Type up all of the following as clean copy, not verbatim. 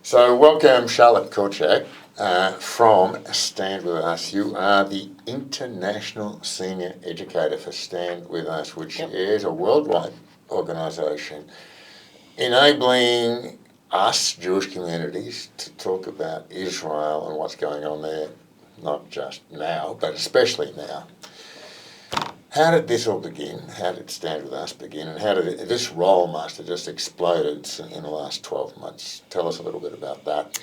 So welcome, Charlotte Korchak, from Stand With Us. You are the International Senior Educator for Stand With Us, which is a worldwide organisation enabling us, Jewish communities, to talk about Israel and what's going on there, not just now, but especially now. How did this all begin? How did Stand With Us begin? And how did this role must have just exploded in the last 12 months? Tell us a little bit about that.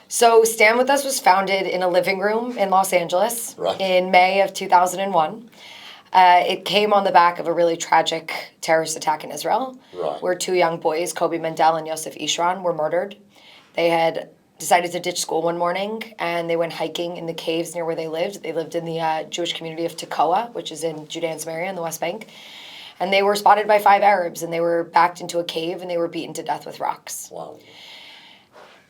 So Stand With Us was founded in a living room in Los Angeles in May of 2001. It came on the back of a really tragic terrorist attack in Israel, where two young boys, Kobe Mendel and Yosef Ishran, were murdered. They had decided to ditch school one morning, and they went hiking in the caves near where they lived. They lived in the Jewish community of Tekoa, which is in Judea and Samaria in the West Bank. And they were spotted by 5 Arabs, and they were backed into a cave, and they were beaten to death with rocks. Wow.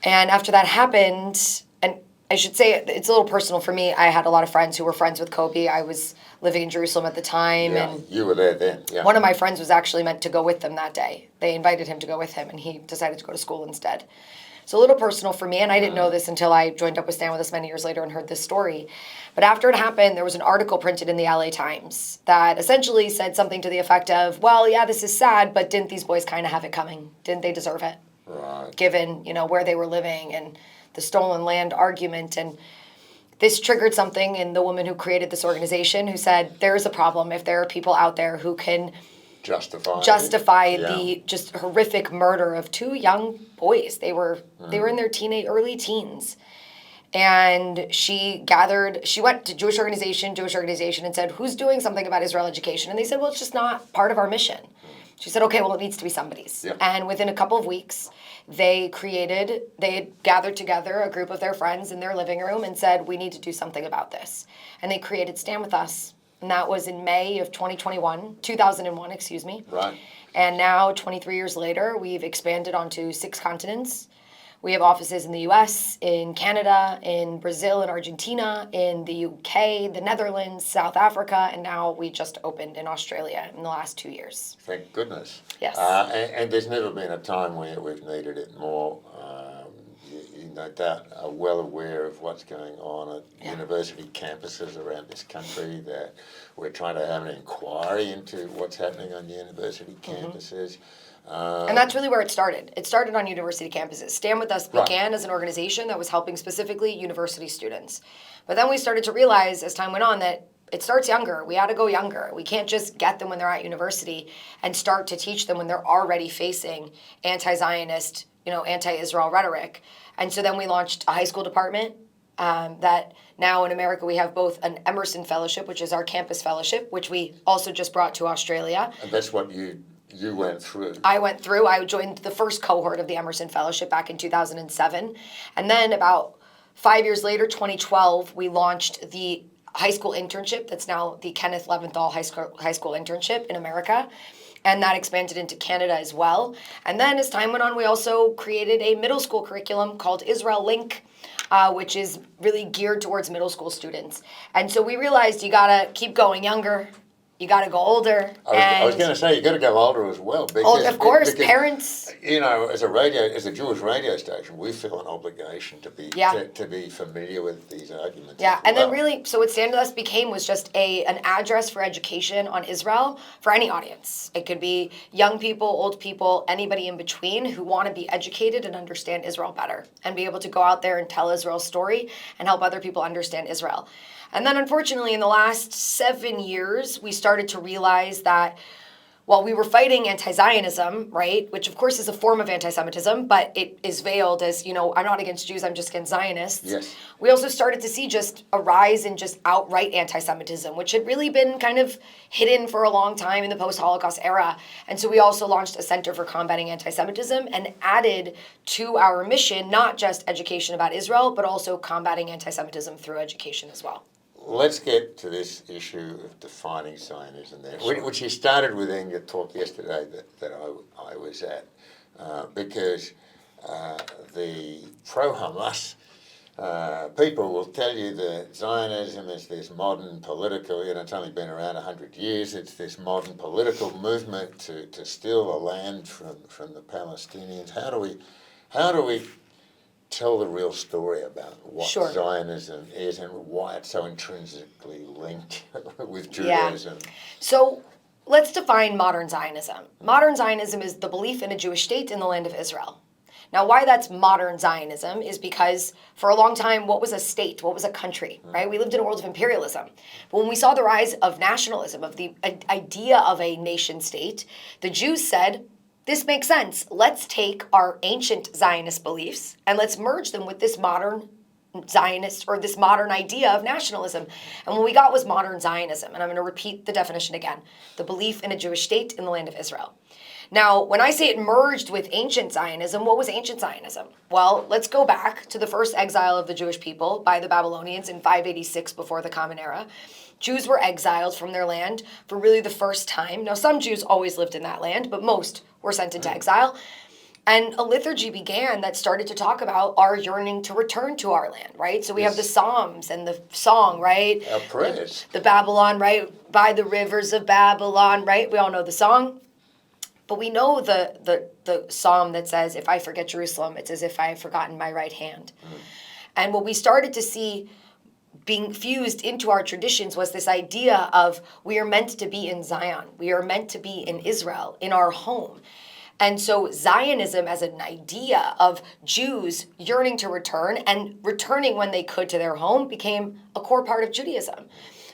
And after that happened, and I should say it's a little personal for me, I had a lot of friends who were friends with Kobe. I was living in Jerusalem at the time. Yeah, and you were there then. Yeah. One of my friends was actually meant to go with them that day. They invited him to go with him, and he decided to go to school instead. So a little personal for me, and I didn't know this until I joined up with Stand With Us many years later and heard this story. But after it happened, there was an article printed in the LA Times that essentially said something to the effect of, well, yeah, this is sad, but didn't these boys kind of have it coming? Didn't they deserve it? Right. Given, where they were living and the stolen land argument. And this triggered something in the woman who created this organization, who said, there is a problem if there are people out there who can justify the just horrific murder of two young boys. They were in their early teens. And she went to Jewish organization, and said, who's doing something about Israel education? And they said, well, it's just not part of our mission. She said, okay, well, it needs to be somebody's. Yep. And within a couple of weeks, they had gathered together a group of their friends in their living room and said, we need to do something about this. And they created Stand With Us. And that was in May of 2001, excuse me. Right. And now, 23 years later, we've expanded onto 6 continents. We have offices in the US, in Canada, in Brazil and Argentina, in the UK, the Netherlands, South Africa, and now we just opened in Australia in the last 2 years. Thank goodness. Yes. And there's never been a time where we've needed it more. You no doubt are well aware of what's going on at university campuses around this country, that we're trying to have an inquiry into what's happening on university campuses. And that's really where it started. It started on university campuses. Stand With Us began as an organization that was helping specifically university students. But then we started to realize as time went on that it starts younger. We had to go younger. We can't just get them when they're at university and start to teach them when they're already facing anti-Zionist, anti-Israel rhetoric. And so then we launched a high school department that now in America we have both an Emerson Fellowship, which is our campus fellowship, which we also just brought to Australia. And that's what you went through. I went through. I joined the first cohort of the Emerson Fellowship back in 2007. And then about 5 years later, 2012, we launched the high school internship. That's now the Kenneth Leventhal High School Internship in America. And that expanded into Canada as well. And then as time went on, we also created a middle school curriculum called Israel Link, which is really geared towards middle school students. And so we realized you gotta keep going younger. You got to go older. I was going to say, you got to go older as well. Because, of course, parents. As a Jewish radio station, we feel an obligation to be familiar with these arguments. Yeah, and then really, so what Stand With Us became was just an address for education on Israel for any audience. It could be young people, old people, anybody in between who want to be educated and understand Israel better and be able to go out there and tell Israel's story and help other people understand Israel. And then, unfortunately, in the last 7 years, we started to realize that while we were fighting anti-Zionism, right, which of course is a form of anti-Semitism, but it is veiled as, I'm not against Jews, I'm just against Zionists. Yes. We also started to see just a rise in just outright anti-Semitism, which had really been kind of hidden for a long time in the post-Holocaust era. And so we also launched a Center for Combating Anti-Semitism and added to our mission not just education about Israel, but also combating anti-Semitism through education as well. Let's get to this issue of defining Zionism there, which you started with in your talk yesterday that I was at, because the pro-Hamas people will tell you that Zionism is this modern political, it's only been around 100 years, it's this modern political movement to steal the land from the Palestinians. How do we tell the real story about what Sure. Zionism is and why it's so intrinsically linked with Yeah. Judaism. So let's define modern Zionism. Modern Zionism is the belief in a Jewish state in the land of Israel. Now, why that's modern Zionism is because for a long time, what was a state? What was a country, right? We lived in a world of imperialism. But when we saw the rise of nationalism, of the idea of a nation state, the Jews said, this makes sense. Let's take our ancient Zionist beliefs and let's merge them with this modern Zionist or this modern idea of nationalism. And what we got was modern Zionism. And I'm going to repeat the definition again. The belief in a Jewish state in the land of Israel. Now, when I say it merged with ancient Zionism, what was ancient Zionism? Well, let's go back to the first exile of the Jewish people by the Babylonians in 586 before the Common Era. Jews were exiled from their land for really the first time. Now, some Jews always lived in that land, but most were sent into exile. And a liturgy began that started to talk about our yearning to return to our land, right? So we have the Psalms and the song, right? Our prayers. The Babylon, right? By the rivers of Babylon, right? We all know the song. But we know the psalm that says, if I forget Jerusalem, it's as if I have forgotten my right hand. And what we started to see being fused into our traditions was this idea of we are meant to be in Zion. We are meant to be in Israel, in our home. And so Zionism as an idea of Jews yearning to return and returning when they could to their home became a core part of Judaism.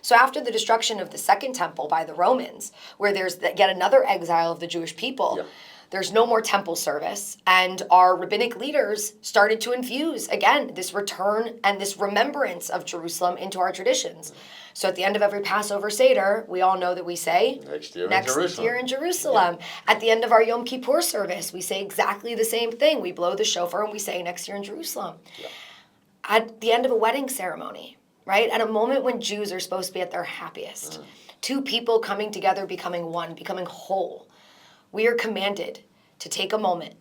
So after the destruction of the Second Temple by the Romans, where there's yet another exile of the Jewish people, there's no more temple service, and our rabbinic leaders started to infuse, again, this return and this remembrance of Jerusalem into our traditions. So at the end of every Passover Seder, we all know that we say, Next year in Jerusalem. At the end of our Yom Kippur service, we say exactly the same thing. We blow the shofar and we say, next year in Jerusalem. At the end of a wedding ceremony, right? At a moment when Jews are supposed to be at their happiest. Two people coming together, becoming one, becoming whole. We are commanded to take a moment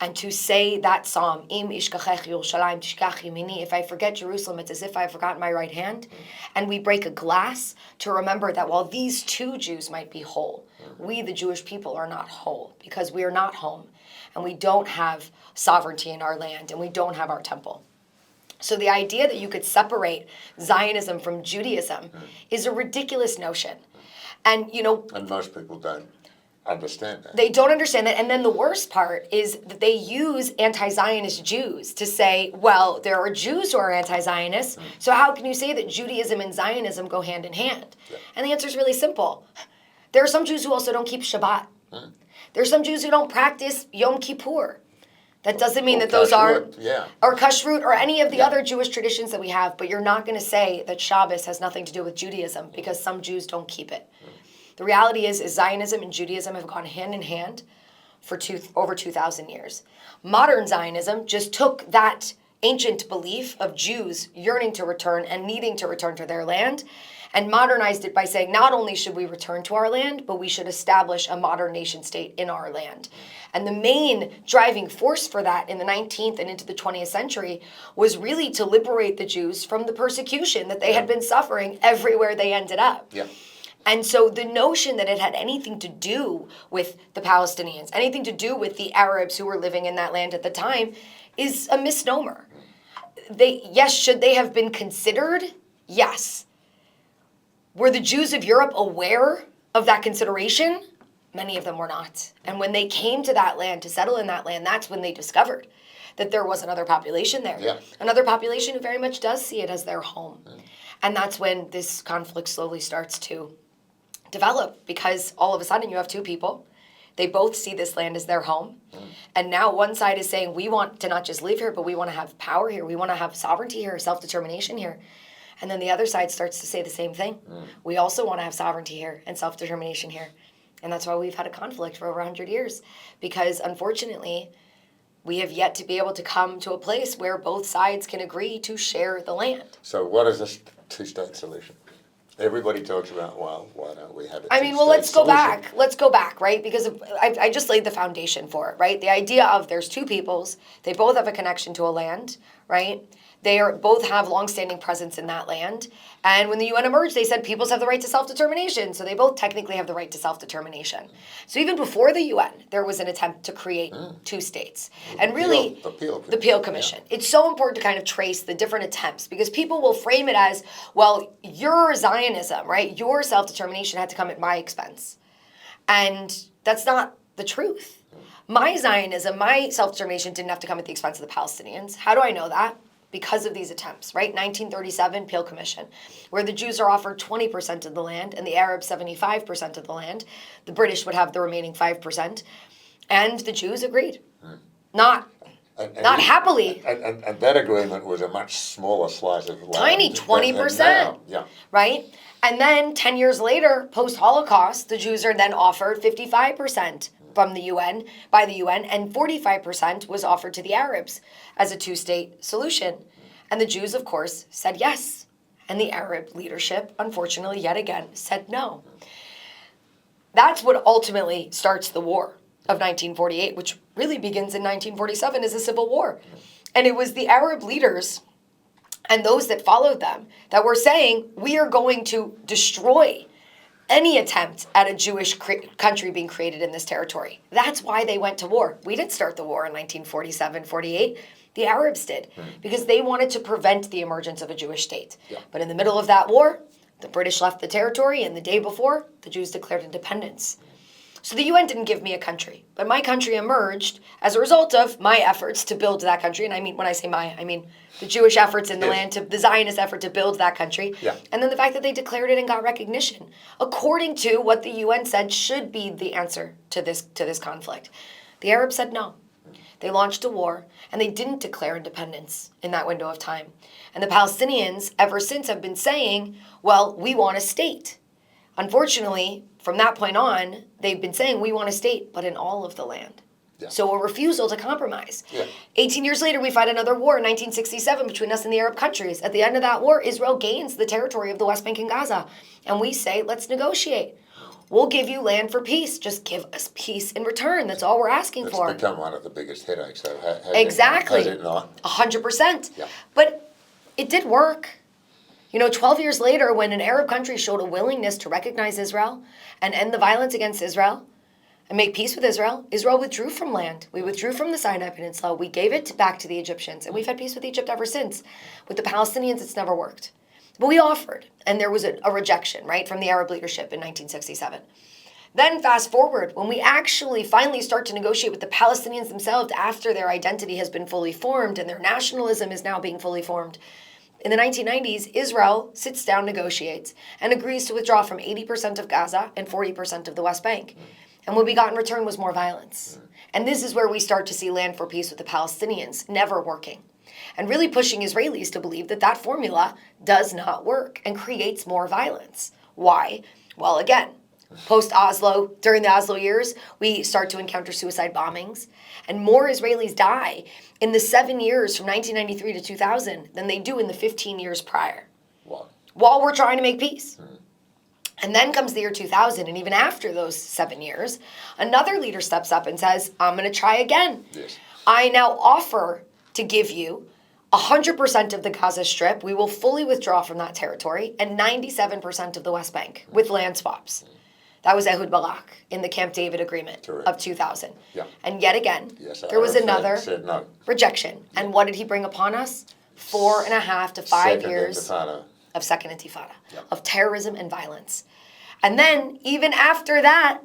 and to say that psalm, Im ishkachech Yerushalayim tishkach yemini. If I forget Jerusalem, it's as if I've forgotten my right hand. And we break a glass to remember that while these two Jews might be whole, we, the Jewish people, are not whole because we are not home and we don't have sovereignty in our land and we don't have our temple. So the idea that you could separate Zionism from Judaism is a ridiculous notion. And, And most people don't understand that. They don't understand that. And then the worst part is that they use anti-Zionist Jews to say, well, there are Jews who are anti-Zionist, so how can you say that Judaism and Zionism go hand in hand? And the answer is really simple. There are some Jews who also don't keep Shabbat. There are some Jews who don't practice Yom Kippur. That doesn't mean that those aren't, or kashrut, or any of the other Jewish traditions that we have, but you're not going to say that Shabbos has nothing to do with Judaism because some Jews don't keep it. The reality is Zionism and Judaism have gone hand in hand for over 2,000 years. Modern Zionism just took that ancient belief of Jews yearning to return and needing to return to their land and modernized it by saying not only should we return to our land, but we should establish a modern nation state in our land. And the main driving force for that in the 19th and into the 20th century was really to liberate the Jews from the persecution that they had been suffering everywhere they ended up. And so the notion that it had anything to do with the Palestinians, anything to do with the Arabs who were living in that land at the time, is a misnomer. Should they have been considered? Yes. Were the Jews of Europe aware of that consideration? Many of them were not. And when they came to that land, to settle in that land, that's when they discovered that there was another population there. Another population who very much does see it as their home. And that's when this conflict slowly starts to develop, because all of a sudden you have two people. They both see this land as their home. And now one side is saying, we want to not just live here, but we want to have power here. We want to have sovereignty here, self-determination here. And then the other side starts to say the same thing. We also want to have sovereignty here and self-determination here. And that's why we've had a conflict for over 100 years. Because unfortunately, we have yet to be able to come to a place where both sides can agree to share the land. So what is this two-state solution? Everybody talks about, well, why don't we have a let's go back. Let's go back, right? Because I just laid the foundation for it, right? The idea of there's two peoples, they both have a connection to a land, right? They are both have longstanding presence in that land. And when the UN emerged, they said peoples have the right to self-determination. So they both technically have the right to self-determination. So even before the UN, there was an attempt to create two states. And really, the Peel Commission. Yeah. It's so important to kind of trace the different attempts because people will frame it as, well, your Zionism, right? Your self-determination had to come at my expense. And that's not the truth. My Zionism, my self-determination didn't have to come at the expense of the Palestinians. How do I know that? Because of these attempts, right? 1937, Peel Commission, where the Jews are offered 20% of the land and the Arabs 75% of the land. The British would have the remaining 5%. And the Jews agreed. Not happily. And that agreement was a much smaller slice of land. Tiny, 20%. Yeah. Right? And then 10 years later, post-Holocaust, the Jews are then offered 55% from the UN, by the UN, and 45% was offered to the Arabs as a two-state solution. And the Jews, of course, said yes. And the Arab leadership, unfortunately, yet again, said no. That's what ultimately starts the war of 1948, which really begins in 1947 as a civil war. And it was the Arab leaders and those that followed them that were saying, we are going to destroy any attempt at a Jewish country being created in this territory. That's why they went to war. We didn't start the war in 1947-48. The Arabs did, because they wanted to prevent the emergence of a Jewish state. Yeah. But in the middle of that war, the British left the territory, and the day before, the Jews declared independence. So the UN didn't give me a country, but my country emerged as a result of my efforts to build that country. And I mean, when I say my, I mean the Jewish efforts in the land, the Zionist effort to build that country. Yeah. And then the fact that they declared it and got recognition, according to what the UN said should be the answer to this conflict. The Arabs said no. They launched a war, and they didn't declare independence in that window of time. And the Palestinians, ever since, have been saying, well, we want a state. Unfortunately, from that point on, they've been saying, we want a state, but in all of the land. Yeah. So a refusal to compromise. Yeah. 18 years later, we fight another war in 1967 between us and the Arab countries. At the end of that war, Israel gains the territory of the West Bank and Gaza. And we say, let's negotiate. We'll give you land for peace. Just give us peace in return. That's all we're asking for. It's become one of the biggest headaches, though. Exactly. Has it not? 100%. Yeah. But it did work. 12 years later, when an Arab country showed a willingness to recognize Israel and end the violence against Israel and make peace with Israel, Israel withdrew from land. We withdrew from the Sinai Peninsula. We gave it back to the Egyptians, and we've had peace with Egypt ever since. With the Palestinians, it's never worked. But we offered, and there was a rejection, right, from the Arab leadership in 1967. Then fast forward, when we actually finally start to negotiate with the Palestinians themselves after their identity has been fully formed and their nationalism is now being fully formed, in the 1990s, Israel sits down, negotiates, and agrees to withdraw from 80% of Gaza and 40% of the West Bank. And what we got in return was more violence. And this is where we start to see land for peace with the Palestinians never working. And really pushing Israelis to believe that that formula does not work and creates more violence. Why? Well, again, post-Oslo, during the Oslo years, we start to encounter suicide bombings. And more Israelis die in the 7 years from 1993 to 2000 than they do in the 15 years prior. Wow. While we're trying to make peace. And then comes the year 2000, and even after those 7 years, another leader steps up and says, I'm going to try again. Yes. I now offer to give you 100% of the Gaza Strip. We will fully withdraw from that territory, and 97% of the West Bank with land swaps. That was Ehud Barak in the Camp David Agreement of 2000. Yeah. And yet again, there was another rejection. And what did he bring upon us? 4.5 to 5 years of Second Intifada, of terrorism and violence. And then, even after that,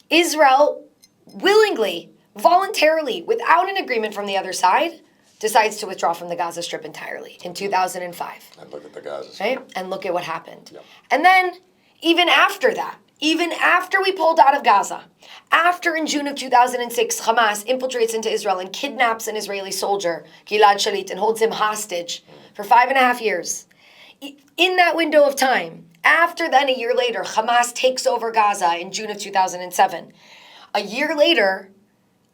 Israel willingly, voluntarily, without an agreement from the other side, decides to withdraw from the Gaza Strip entirely in 2005. And look at the Gaza Strip. Right? And look at what happened. Yep. And then, even after that, even after we pulled out of Gaza, after in June of 2006, Hamas infiltrates into Israel and kidnaps an Israeli soldier, Gilad Shalit, and holds him hostage for 5.5 years. In that window of time, after then a year later, Hamas takes over Gaza in June of 2007. A year later,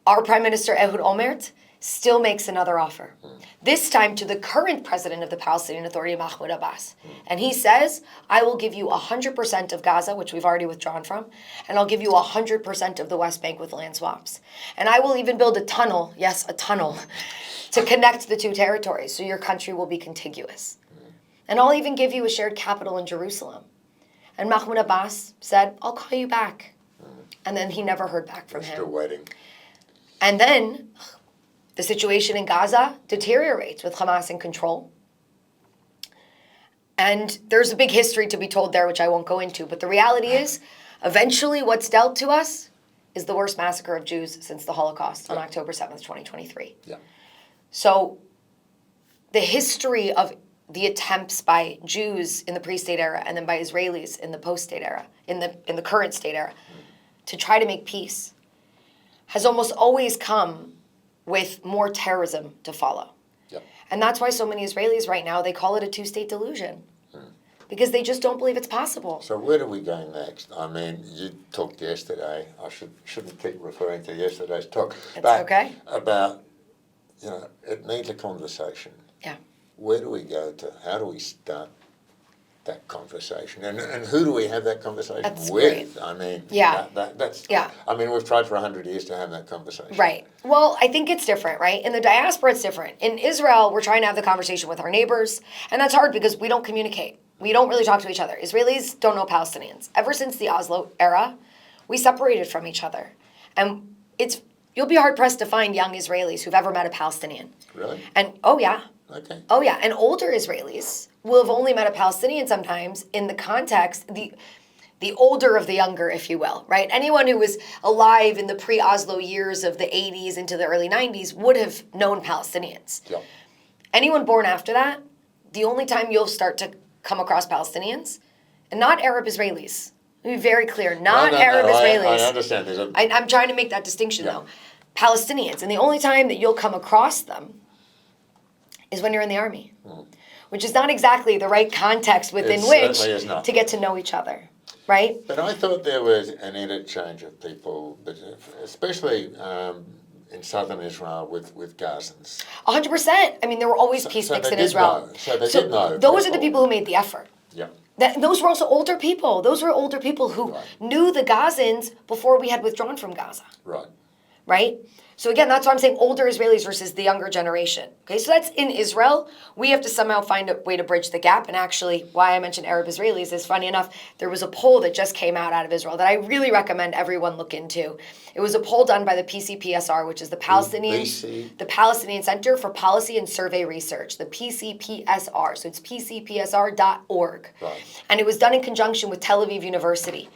our Prime Minister Ehud Olmert still makes another offer. This time to the current president of the Palestinian Authority, Mahmoud Abbas. And he says, I will give you 100% of Gaza, which we've already withdrawn from, and I'll give you 100% of the West Bank with land swaps. And I will even build a tunnel, yes, a tunnel, to connect the two territories so your country will be contiguous. And I'll even give you a shared capital in Jerusalem. And Mahmoud Abbas said, I'll call you back. And then he never heard back from him. Still waiting. And then the situation in Gaza deteriorates with Hamas in control. And there's a big history to be told there, which I won't go into. But the reality is, eventually what's dealt to us is the worst massacre of Jews since the Holocaust on October 7th, 2023. Yeah. So the history of the attempts by Jews in the pre-state era and then by Israelis in the post-state era, in the current state era, to try to make peace has almost always come with more terrorism to follow. Yep. And that's why so many Israelis right now, they call it a two-state delusion. Because they just don't believe it's possible. So where do we go next? I mean, you talked yesterday. I shouldn't keep referring to yesterday's talk. It's okay. About, it needs a conversation. Yeah. Where do we go to? How do we start that conversation? And who do we have that conversation That's with? great. I mean, Yeah. that's. Yeah. I mean, we've tried for 100 years to have that conversation. Right. Well, I think it's different, right? In the diaspora, it's different. In Israel, we're trying to have the conversation with our neighbors, and that's hard because we don't communicate. We don't really talk to each other. Israelis don't know Palestinians. Ever since the Oslo era, we separated from each other. And you'll be hard-pressed to find young Israelis who've ever met a Palestinian. Really? And, oh, yeah. Okay. Oh, yeah. And older Israelis will have only met a Palestinian sometimes in the context, the older of the younger, if you will, right? Anyone who was alive in the pre-Oslo years of the 80s into the early 90s would have known Palestinians. Yeah. Anyone born after that, the only time you'll start to come across Palestinians, and not Arab Israelis. Let me be very clear, not Arab Israelis. I understand. I'm trying to make that distinction, though. Palestinians. And the only time that you'll come across them is when you're in the army, which is not exactly the right context within which to get to know each other, right? But I thought there was an interchange of people, especially in southern Israel with Gazans. 100%. I mean, there were always peaceniks in Israel. So they did know. Those are the people who made the effort. Yeah. Those were also older people. Those were older people who knew the Gazans before we had withdrawn from Gaza. Right. Right? So again, that's why I'm saying older Israelis versus the younger generation. Okay, so that's in Israel. We have to somehow find a way to bridge the gap. And actually, why I mentioned Arab Israelis is, funny enough, there was a poll that just came out of Israel that I really recommend everyone look into. It was a poll done by the PCPSR, which is the Palestinian Center for Policy and Survey Research, the PCPSR. So it's pcpsr.org. Right. And it was done in conjunction with Tel Aviv University.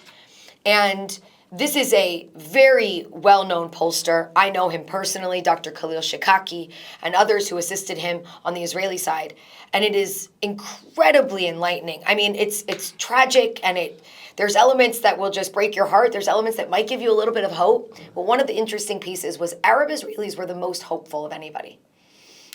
And this is a very well-known pollster. I know him personally, Dr. Khalil Shikaki, and others who assisted him on the Israeli side. And it is incredibly enlightening. I mean, it's tragic, and there's elements that will just break your heart. There's elements that might give you a little bit of hope. But one of the interesting pieces was Arab Israelis were the most hopeful of anybody.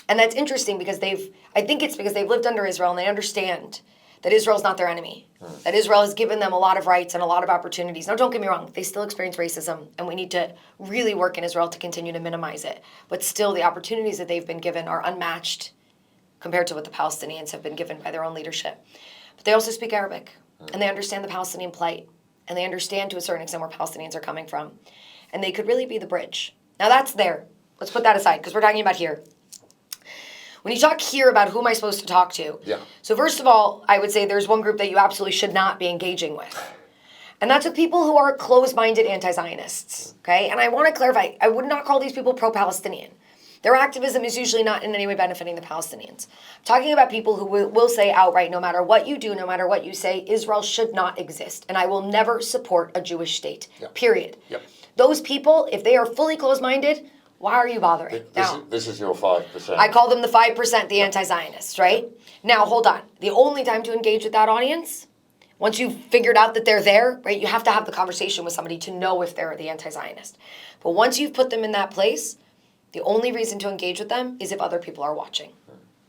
And that's interesting because I think it's because they've lived under Israel and they understand that Israel's not their enemy, that Israel has given them a lot of rights and a lot of opportunities. Now, don't get me wrong, they still experience racism, and we need to really work in Israel to continue to minimize it. But still, the opportunities that they've been given are unmatched compared to what the Palestinians have been given by their own leadership. But they also speak Arabic, and they understand the Palestinian plight, and they understand to a certain extent where Palestinians are coming from. And they could really be the bridge. Now, that's there. Let's put that aside, because we're talking about here. When you talk here about who am I supposed to talk to, so first of all, I would say there's one group that you absolutely should not be engaging with. And that's with people who are closed-minded anti-Zionists, okay? And I want to clarify, I would not call these people pro-Palestinian. Their activism is usually not in any way benefiting the Palestinians. I'm talking about people who will say outright, no matter what you do, no matter what you say, Israel should not exist. And I will never support a Jewish state, period. Yep. Those people, if they are fully closed-minded, why are you bothering? This is your 5%. I call them the 5%, the anti-Zionists, right? Now, hold on. The only time to engage with that audience, once you've figured out that they're there, right, you have to have the conversation with somebody to know if they're the anti-Zionist. But once you've put them in that place, the only reason to engage with them is if other people are watching,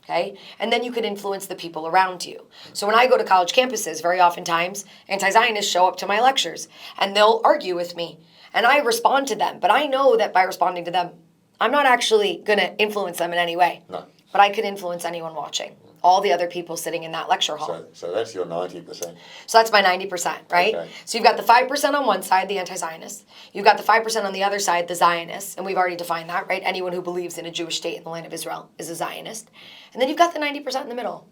okay? And then you can influence the people around you. So when I go to college campuses, very oftentimes, anti-Zionists show up to my lectures, and they'll argue with me. And I respond to them, but I know that by responding to them, I'm not actually going to influence them in any way. No. But I could influence anyone watching. All the other people sitting in that lecture hall. So that's your 90%. So that's my 90%, right? Okay. So you've got the 5% on one side, the anti-Zionists. You've got the 5% on the other side, the Zionists. And we've already defined that, right? Anyone who believes in a Jewish state in the land of Israel is a Zionist. And then you've got the 90% in the middle.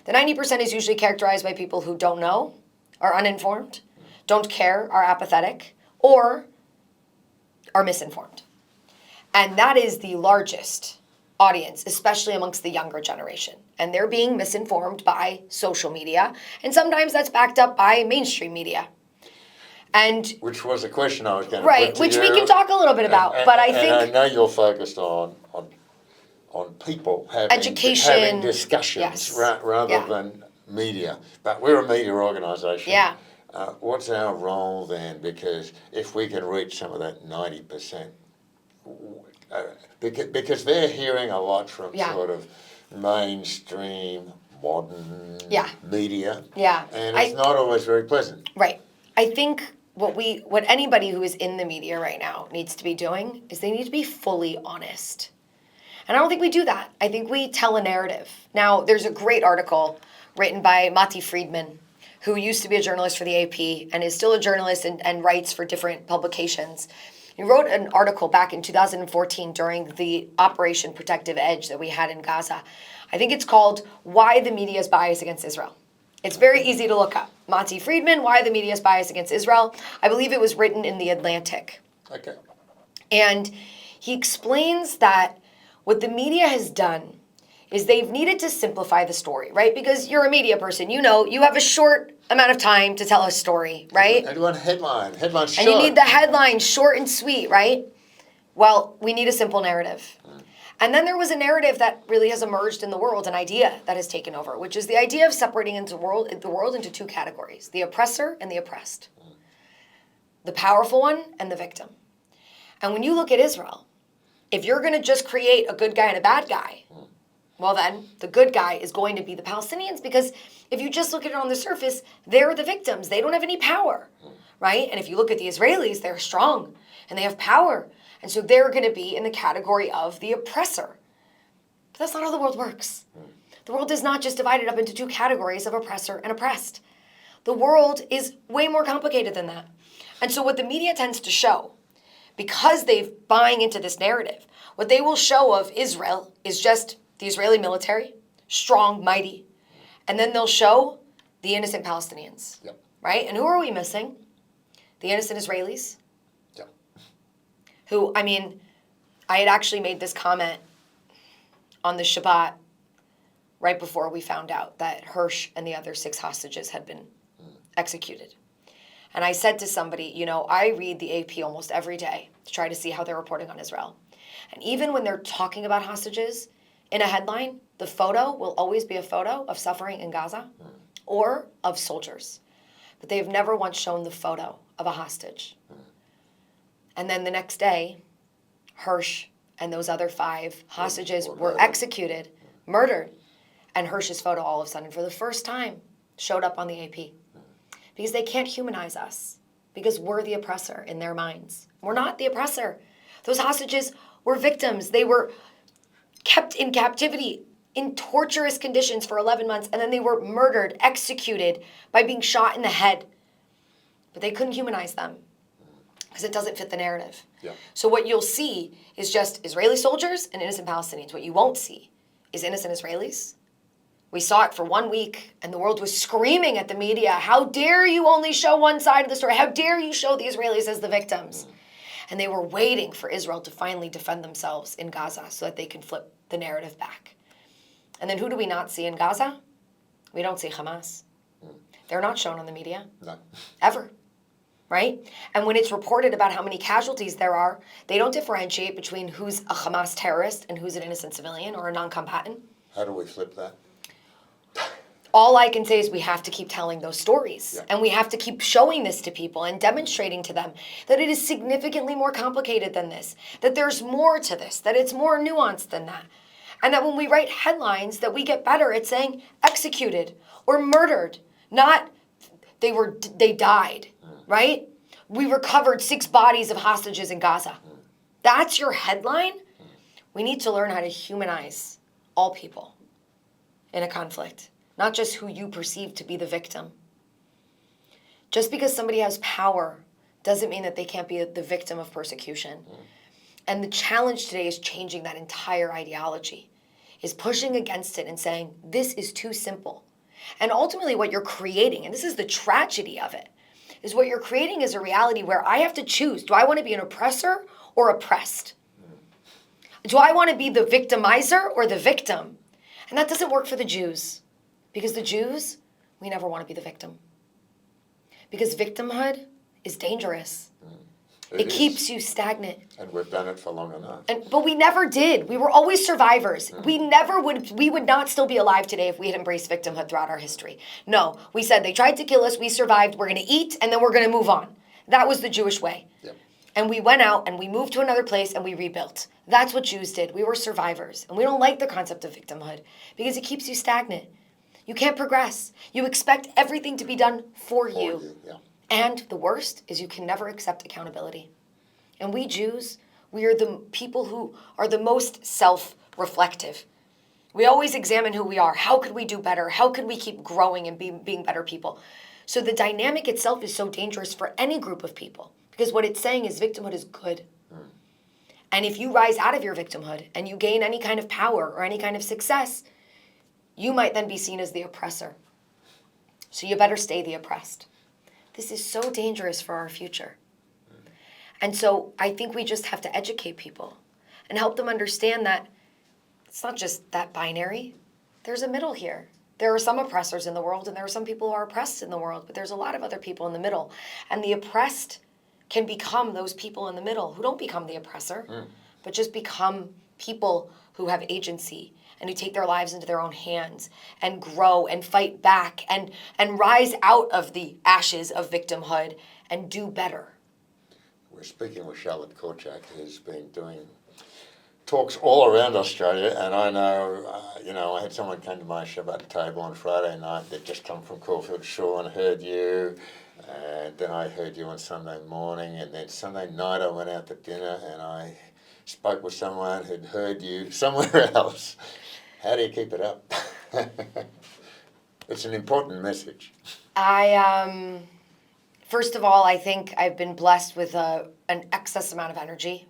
The 90% is usually characterized by people who don't know, are uninformed, don't care, are apathetic, or are misinformed. And that is the largest audience, especially amongst the younger generation. And they're being misinformed by social media. And sometimes that's backed up by mainstream media. And which was a question I was going to right, put to which you. we can talk a little bit about. But I think I know you're focused on people education, having discussions yes. rather than media. But we're a media organisation. Yeah. What's our role then? Because if we can reach some of that 90%, because they're hearing a lot from sort of mainstream modern media, and it's not always very pleasant. Right. I think what anybody who is in the media right now needs to be doing is they need to be fully honest. And I don't think we do that. I think we tell a narrative. Now, there's a great article written by Mati Friedman, who used to be a journalist for the AP and is still a journalist and writes for different publications. He wrote an article back in 2014 during the Operation Protective Edge that we had in Gaza. I think it's called Why the Media is Biased Against Israel. It's very easy to look up. Mati Friedman, Why the Media is Biased Against Israel. I believe it was written in The Atlantic. Okay. And he explains that what the media has done is they've needed to simplify the story, right? Because you're a media person, you know, you have a short amount of time to tell a story, right? And you want headline short. And you need the headline short and sweet, right? Well, we need a simple narrative. And then there was a narrative that really has emerged in the world, an idea that has taken over, which is the idea of separating the world into two categories, the oppressor and the oppressed, the powerful one and the victim. And when you look at Israel, if you're going to just create a good guy and a bad guy, well then, the good guy is going to be the Palestinians, because if you just look at it on the surface, they're the victims. They don't have any power, right? And if you look at the Israelis, they're strong and they have power. And so they're going to be in the category of the oppressor. But that's not how the world works. The world is not just divided up into two categories of oppressor and oppressed. The world is way more complicated than that. And so what the media tends to show, because they're buying into this narrative, what they will show of Israel is just the Israeli military, strong, mighty. And then they'll show the innocent Palestinians, right? And who are we missing? The innocent Israelis. Who, I mean, I had actually made this comment on the Shabbat right before we found out that Hirsch and the other 6 hostages had been executed. And I said to somebody, you know, I read the AP almost every day to try to see how they're reporting on Israel. And even when they're talking about hostages, in a headline, the photo will always be a photo of suffering in Gaza or of soldiers. But they have never once shown the photo of a hostage. And then the next day, Hirsch and those other 5 hostages were executed, murdered. And Hirsch's photo all of a sudden, for the first time, showed up on the AP. Because they can't humanize us. Because we're the oppressor in their minds. We're not the oppressor. Those hostages were victims. They were kept in captivity in torturous conditions for 11 months. And then they were murdered, executed by being shot in the head. But they couldn't humanize them. Because it doesn't fit the narrative. So what you'll see is just Israeli soldiers and innocent Palestinians. What you won't see is innocent Israelis. We saw it for 1 week, and the world was screaming at the media, how dare you only show one side of the story? How dare you show the Israelis as the victims? And they were waiting for Israel to finally defend themselves in Gaza so that they can flip the narrative back. And then who do we not see in Gaza? We don't see Hamas. They're not shown on the media. No. Ever. Right? And when it's reported about how many casualties there are, they don't differentiate between who's a Hamas terrorist and who's an innocent civilian or a non-combatant. How do we flip that? All I can say is we have to keep telling those stories. And we have to keep showing this to people and demonstrating to them that it is significantly more complicated than this, that there's more to this, that it's more nuanced than that. And that when we write headlines, that we get better at saying executed or murdered, not they died, right? We recovered 6 bodies of hostages in Gaza. That's your headline? We need to learn how to humanize all people in a conflict, not just who you perceive to be the victim. Just because somebody has power doesn't mean that they can't be the victim of persecution. And the challenge today is changing that entire ideology, is pushing against it and saying, this is too simple. And ultimately what you're creating, and this is the tragedy of it, is what you're creating is a reality where I have to choose. Do I want to be an oppressor or oppressed? Do I want to be the victimizer or the victim? And that doesn't work for the Jews. Because the Jews, we never want to be the victim. Because victimhood is dangerous. It keeps you stagnant. And we've done it for long enough. But we never did. We were always survivors. We would not still be alive today if we had embraced victimhood throughout our history. No, we said they tried to kill us, we survived, we're going to eat, and then we're going to move on. That was the Jewish way. Yep. And we went out and we moved to another place and we rebuilt. That's what Jews did. We were survivors. And we don't like the concept of victimhood because it keeps you stagnant. You can't progress. You expect everything to be done for you. Yeah. And the worst is you can never accept accountability. And we Jews, we are the people who are the most self-reflective. We always examine who we are. How could we do better? How could we keep growing and being better people? So the dynamic itself is so dangerous for any group of people because what it's saying is victimhood is good. And if you rise out of your victimhood and you gain any kind of power or any kind of success, you might then be seen as the oppressor. So you better stay the oppressed. This is so dangerous for our future. And so I think we just have to educate people and help them understand that it's not just that binary. There's a middle here. There are some oppressors in the world and there are some people who are oppressed in the world, but there's a lot of other people in the middle. And the oppressed can become those people in the middle who don't become the oppressor, but just become people who have agency and who take their lives into their own hands and grow and fight back and rise out of the ashes of victimhood and do better. We're speaking with Charlotte Korchak, who's been doing talks all around Australia, and I know, I had someone come to my Shabbat table on Friday night that just come from Caulfield Shore and heard you, and then I heard you on Sunday morning, and then Sunday night I went out to dinner and I spoke with someone who'd heard you somewhere else. How do you keep it up? It's an important message. First of all, I think I've been blessed with an excess amount of energy.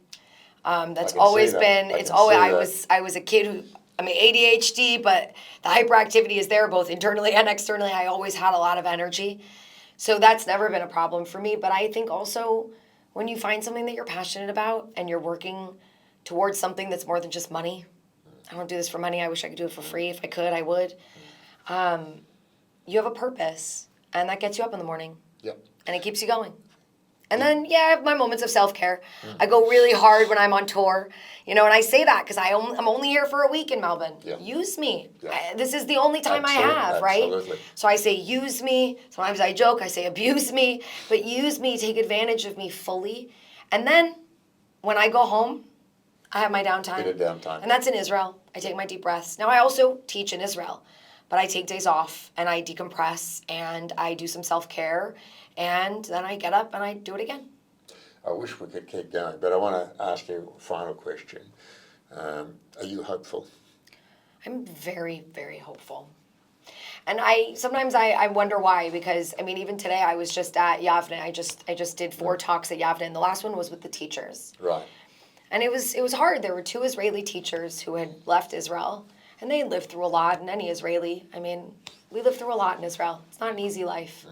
That's always been. It's always. I was a kid who. ADHD, but the hyperactivity is there both internally and externally. I always had a lot of energy, so that's never been a problem for me. But I think also when you find something that you're passionate about and you're working towards something that's more than just money. I don't do this for money. I wish I could do it for free. If I could, I would. You have a purpose, and that gets you up in the morning. Yep. And it keeps you going. And then, I have my moments of self-care. I go really hard when I'm on tour, and I say that because I'm only here for a week in Melbourne. Yeah. Use me. Yeah. This is the only time I have, right? Absolutely. So I say use me. Sometimes I joke. I say abuse me. But use me, take advantage of me fully. And then when I go home, I have my downtime. Bit of downtime. And that's in Israel. I take my deep breaths. Now, I also teach in Israel. But I take days off, and I decompress, and I do some self-care, and then I get up and I do it again. I wish we could keep going, but I want to ask you a final question. Are you hopeful? I'm very, very hopeful. And sometimes I wonder why, because, even today I was just at Yavne. I just did 4 talks at Yavne, and the last one was with the teachers. Right. And it was hard. There were 2 Israeli teachers who had left Israel, and they lived through a lot, and any Israeli, we live through a lot in Israel. It's not an easy life.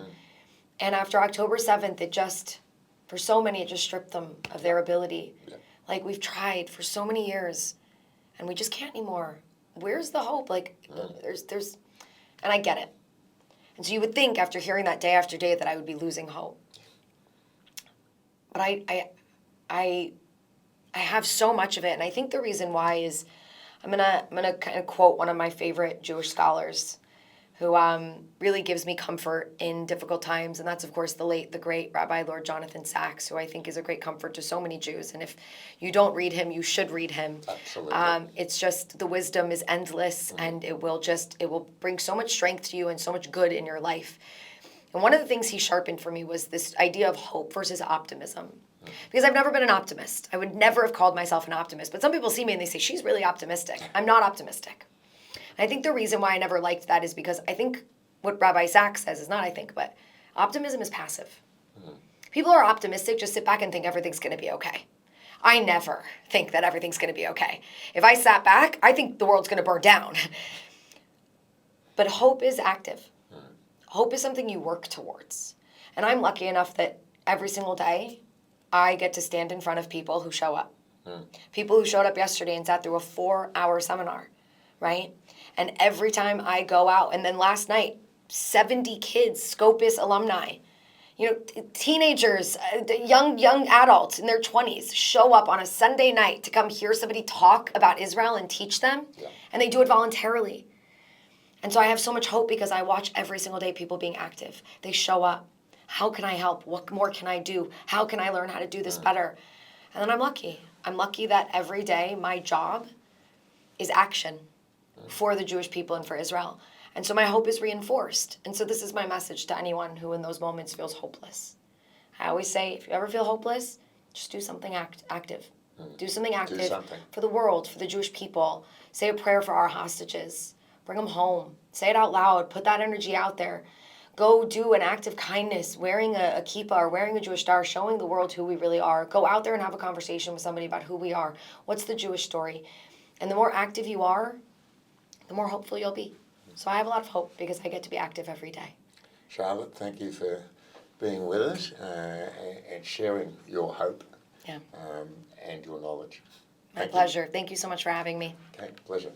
And after October 7th, for so many, it just stripped them of their ability. Yeah. Like, we've tried for so many years, and we just can't anymore. Where's the hope? There's, and I get it. And so you would think, after hearing that day after day, that I would be losing hope. But I have so much of it, and I think the reason why is, I'm gonna kind of quote one of my favorite Jewish scholars, who really gives me comfort in difficult times, and that's, of course, the great Rabbi Lord Jonathan Sacks, who I think is a great comfort to so many Jews. And if you don't read him, you should read him. Absolutely. It's just, the wisdom is endless, and it will bring so much strength to you and so much good in your life. And one of the things he sharpened for me was this idea of hope versus optimism. Because I've never been an optimist. I would never have called myself an optimist. But some people see me and they say, she's really optimistic. I'm not optimistic. And I think the reason why I never liked that is because I think what Rabbi Sachs says is not I think, but optimism is passive. People who are optimistic just sit back and think everything's going to be okay. I never think that everything's going to be okay. If I sat back, I think the world's going to burn down. But hope is active. Hope is something you work towards. And I'm lucky enough that every single day I get to stand in front of people who show up. People who showed up yesterday and sat through a 4-hour seminar, right? And every time I go out, and then last night, 70 kids, Scopus alumni, teenagers, young adults in their 20s show up on a Sunday night to come hear somebody talk about Israel and teach them, and they do it voluntarily. And so I have so much hope because I watch every single day people being active. They show up. How can I help? What more can I do? How can I learn how to do this better? And then I'm lucky. I'm lucky that every day my job is action for the Jewish people and for Israel. And so my hope is reinforced. And so this is my message to anyone who in those moments feels hopeless. I always say, if you ever feel hopeless, just do something active. Do something active for the world, for the Jewish people. Say a prayer for our hostages. Bring them home. Say it out loud. Put that energy out there. Go do an act of kindness, wearing a kippah or wearing a Jewish star, showing the world who we really are. Go out there and have a conversation with somebody about who we are. What's the Jewish story? And the more active you are, the more hopeful you'll be. So I have a lot of hope because I get to be active every day. Charlotte, thank you for being with us and sharing your hope and your knowledge. My pleasure. Thank you so much for having me. Okay, pleasure.